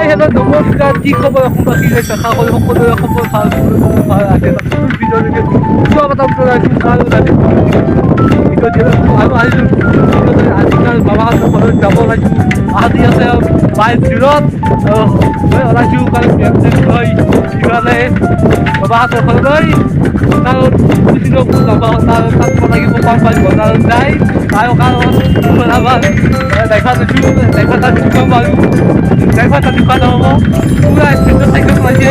Hello' নমস্কাৰ, কি খবৰ অসমবাসী? আশা কৰোঁ সকলোৰে খবৰ ভাল, খবৰ ভাল আছে। ভিডিঅ'লৈকে স্বাগতম জনাইছোঁ আৰু আজিকালি বাবাহঁতৰ ঘৰত যাব ওলাইছোঁ। আজি আছে 22 জুনত ওলাইছোঁ কাৰণ হয় ইফালে বাবাহঁতৰ ঘৰলৈ। কাৰণ তাত লাগিব কম্পানী বজাৰত যায় আৰু কাৰণ দেখা লৈছোঁ দেখা তাত দোকান বাৰু দেখা তাত দোকান হ'ব পুৰা স্পিডত চাইকেল চলাইছে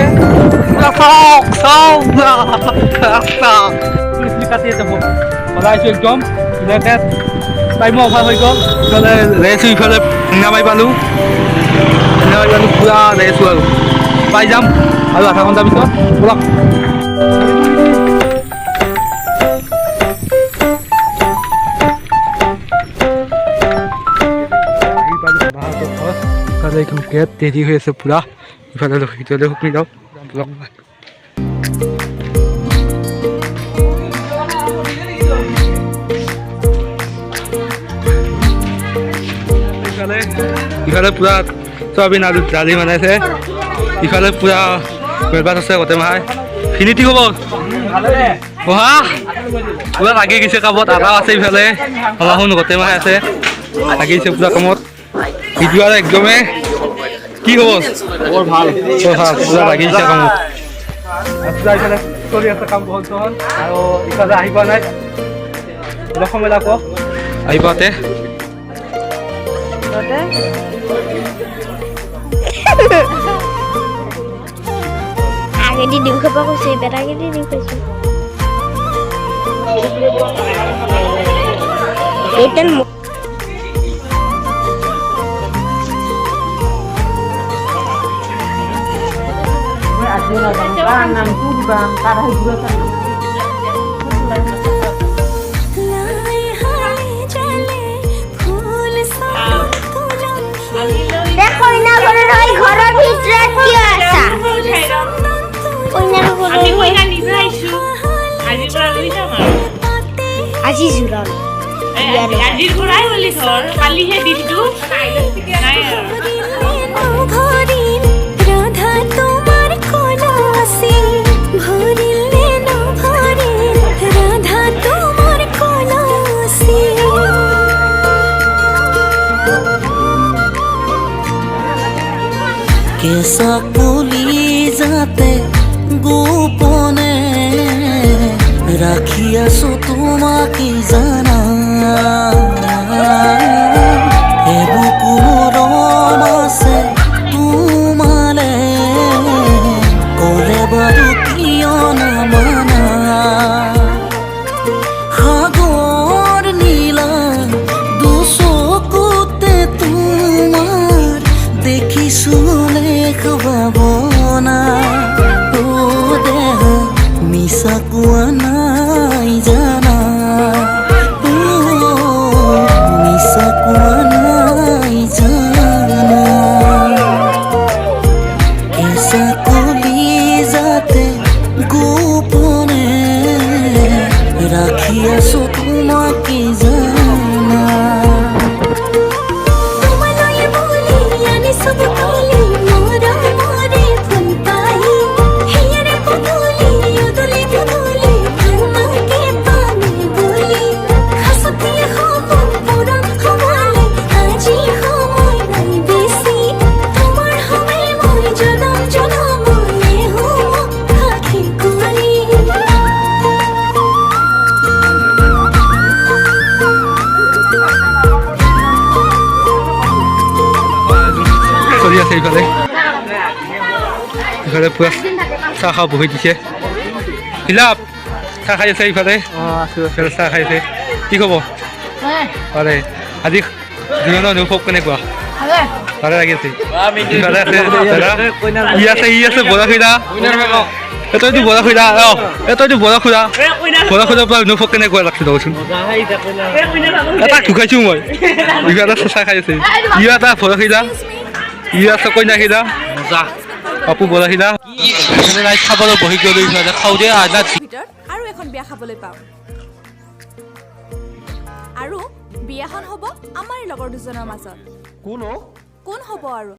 পুৰা কাটি যাব ওলাইছোঁ একদম ধুনীয়াকৈ টাইমো অভাৰ হৈ গ'ল। ইফালে ৰেছোঁ ইফালে নামাই পালোঁ পুৰা ৰেছোঁ আৰু পাই যাম আৰু আধা ঘণ্টাৰ পিছত ব'লক। এইখন গেট দেৰি হৈ আছে পুৰা ইফালে ভিতৰলৈ শুকুৰি যাওঁ ইফালে পুৰা চয়াবিন আৰু দালি বনাইছে ইফালে পুৰা বেৰবাত আছে গোটেই মাহে ফিনিটি হ'ব বহা পুৰা লাগি গৈছে কামত আটা আছে ইফালে আমাৰখন গোটেই মাহে আছে লাগিছে পুৰা কামত ভিডিঅ' আৰু একদমেই কি খবৰ বৰ ভাল পুৰা লাগিছে কামত পুৰা ইফালে চলি আছে কাম বহল চহল আৰু ইফালে আহি পোৱা নাই অলপ সময় লাগব আহি পাওঁতে আগেদি দিম খাব কৈছে এবাৰ আগেদি দিম কৈছোঁ এইটান আজি জোৰাল আজিৰ পৰাই বুলি ধৰ কালিহে দিনটো নাই ৰাধা তোমাৰ কলা আছিল ভৰিল নে নভৰিল ৰাধা তোমাৰ কলা আছিল কেঁচা কলি যাতে গোপনে ৰাখি আছো তোমাকে জানা এবুকুৰ আছে তোমালে কলে বাৰু কিয় নামানা সাগৰ নীলা দুচকুতে তোমাৰ দেখিছো লেখ ভাৱনা মিছা কোৱা নাই জানা মিছা কোৱা নাই জানা কেঁচা কলি যাতে গোপনে ৰাখি আছো তোমাকে জানা চলি আছে ইফালে ইফালে পুৰা চাহ খাওঁ বহি দিছে হিলাপ চাহ খাই আছে ইফালে চাহ খাই আছে কি খবৰ আৰে আজি জীৱনৰ অনুভৱ কেনেকুৱা ভালে লাগি আছে ইফালে আছে ই আছে বৰা খুৰা এটাইতো বৰা খুৰা এটাইতো বৰা খুৰা পৰা অনুভৱ কেনেকুৱা লাগছে দেচোন এটা ঢুকাইছোঁ মই ইফালে চাহ খাই আছে ই এটা বৰা খুৰা ই আছে কইনা খিলা মজা আপু বলা খিলা খাবলৈ বহি গ'লো ইফালে খাওঁ দে আৰু এখন বিয়া খাবলৈ পাম আৰু বিয়াখন হ'ব আমাৰ লগৰ দুজনৰ মাজত কোন হ'ব আৰু